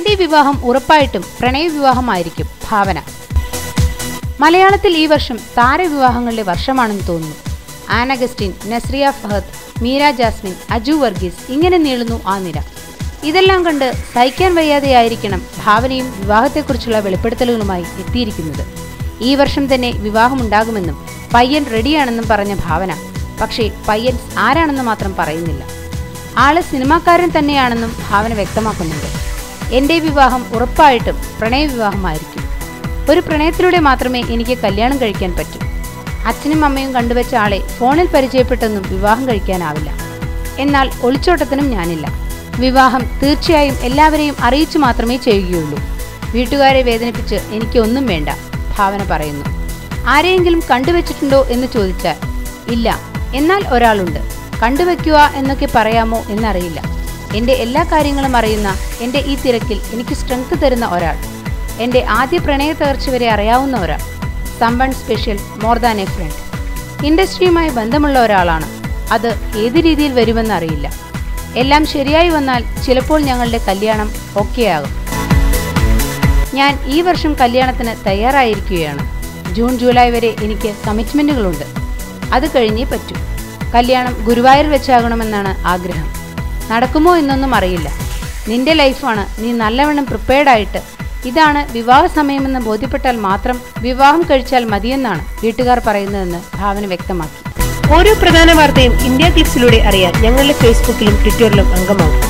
എന്റെ വിവാഹം ഉറപ്പായിട്ടും പ്രണയവിവാഹമായിരിക്കും. ഭാവന. മലയാളത്തിൽ ഈ വർഷം താരവിവാഹങ്ങളുടെ വർഷമാണെന്ന് തോന്നുന്നു. ആൻ അഗസ്റ്റിൻ, നസ്രിയ ഫഹദ്, മീര ജാസ്മിൻ, അജു വർഗീസ്, ഇങ്ങനെ നീളുന്നു ആ നിര. ഇതെല്ലാം കണ്ട് സഹിക്കാൻ വയ്യാതെയായിരിക്കണം ഭാവനയും വിവാഹത്തെക്കുറിച്ചുള്ള വെളിപ്പെടുത്തലുകളുമായി എത്തിയിരിക്കുന്നത്. ഈ വർഷം തന്നെ വിവാഹമുണ്ടാകുമെന്നും പയ്യൻ റെഡിയാണെന്നും പറഞ്ഞ ഭാവന, പക്ഷേ പയ്യൻ ആരാണെന്ന് മാത്രം പറയുന്നില്ല. ആള് സിനിമാക്കാരൻ തന്നെയാണെന്നും ഭാവന വ്യക്തമാക്കുന്നുണ്ട്. എൻ്റെ വിവാഹം ഉറപ്പായിട്ടും പ്രണയവിവാഹമായിരിക്കും. ഒരു പ്രണയത്തിലൂടെ മാത്രമേ എനിക്ക് കല്യാണം കഴിക്കാൻ പറ്റൂ. അച്ഛനും അമ്മയും കണ്ടുവച്ച ആളെ ഫോണിൽ പരിചയപ്പെട്ടൊന്നും വിവാഹം കഴിക്കാനാവില്ല. എന്നാൽ ഒളിച്ചോട്ടത്തിനും ഞാനില്ല. വിവാഹം തീർച്ചയായും എല്ലാവരെയും അറിയിച്ചു മാത്രമേ ചെയ്യുകയുള്ളൂ. വീട്ടുകാരെ വേദനിപ്പിച്ച് എനിക്ക് ഒന്നും വേണ്ട, ഭാവന പറയുന്നു. ആരെയെങ്കിലും കണ്ടുവച്ചിട്ടുണ്ടോ എന്ന് ചോദിച്ചാൽ ഇല്ല. എന്നാൽ ഒരാളുണ്ട്. കണ്ടുവയ്ക്കുക എന്നൊക്കെ പറയാമോ എന്നറിയില്ല. എൻ്റെ എല്ലാ കാര്യങ്ങളും അറിയുന്ന, എൻ്റെ ഈ തിരക്കിൽ എനിക്ക് സ്ട്രെങ്ത് തരുന്ന ഒരാൾ, എൻ്റെ ആദ്യ പ്രണയ തകർച്ച വരെ അറിയാവുന്ന ഒരാൾ. Someone special, more than a friend. ഇൻഡസ്ട്രിയുമായി ബന്ധമുള്ള ഒരാളാണ്. അത് ഏത് രീതിയിൽ വരുമെന്നറിയില്ല. എല്ലാം ശരിയായി വന്നാൽ ചിലപ്പോൾ ഞങ്ങളുടെ കല്യാണം ഓക്കെയാകും. ഞാൻ ഈ വർഷം കല്യാണത്തിന് തയ്യാറായിരിക്കുകയാണ്. ജൂൺ ജൂലൈ വരെ എനിക്ക് കമ്മിറ്റ്മെൻറ്റുകളുണ്ട്. അത് കഴിഞ്ഞേ പറ്റൂ. കല്യാണം ഗുരുവായൂർ വെച്ചാകണമെന്നാണ് ആഗ്രഹം. നടക്കുമോ എന്നൊന്നും അറിയില്ല. നിന്റെ ലൈഫാണ്. നീ നല്ലവണ്ണം പ്രിപ്പയർഡായിട്ട് ഇതാണ് വിവാഹ സമയമെന്ന് ബോധ്യപ്പെട്ടാൽ മാത്രം വിവാഹം കഴിച്ചാൽ മതിയെന്നാണ് വീട്ടുകാർ പറയുന്നതെന്ന് ഭാവന വ്യക്തമാക്കി. ഓരോ പ്രധാന വാർത്തയും ഇന്ത്യ ക്ലിപ്സിലൂടെ അറിയാൻ ഞങ്ങളുടെ ഫേസ്ബുക്കിലും ട്വിറ്ററിലും അംഗമാകും.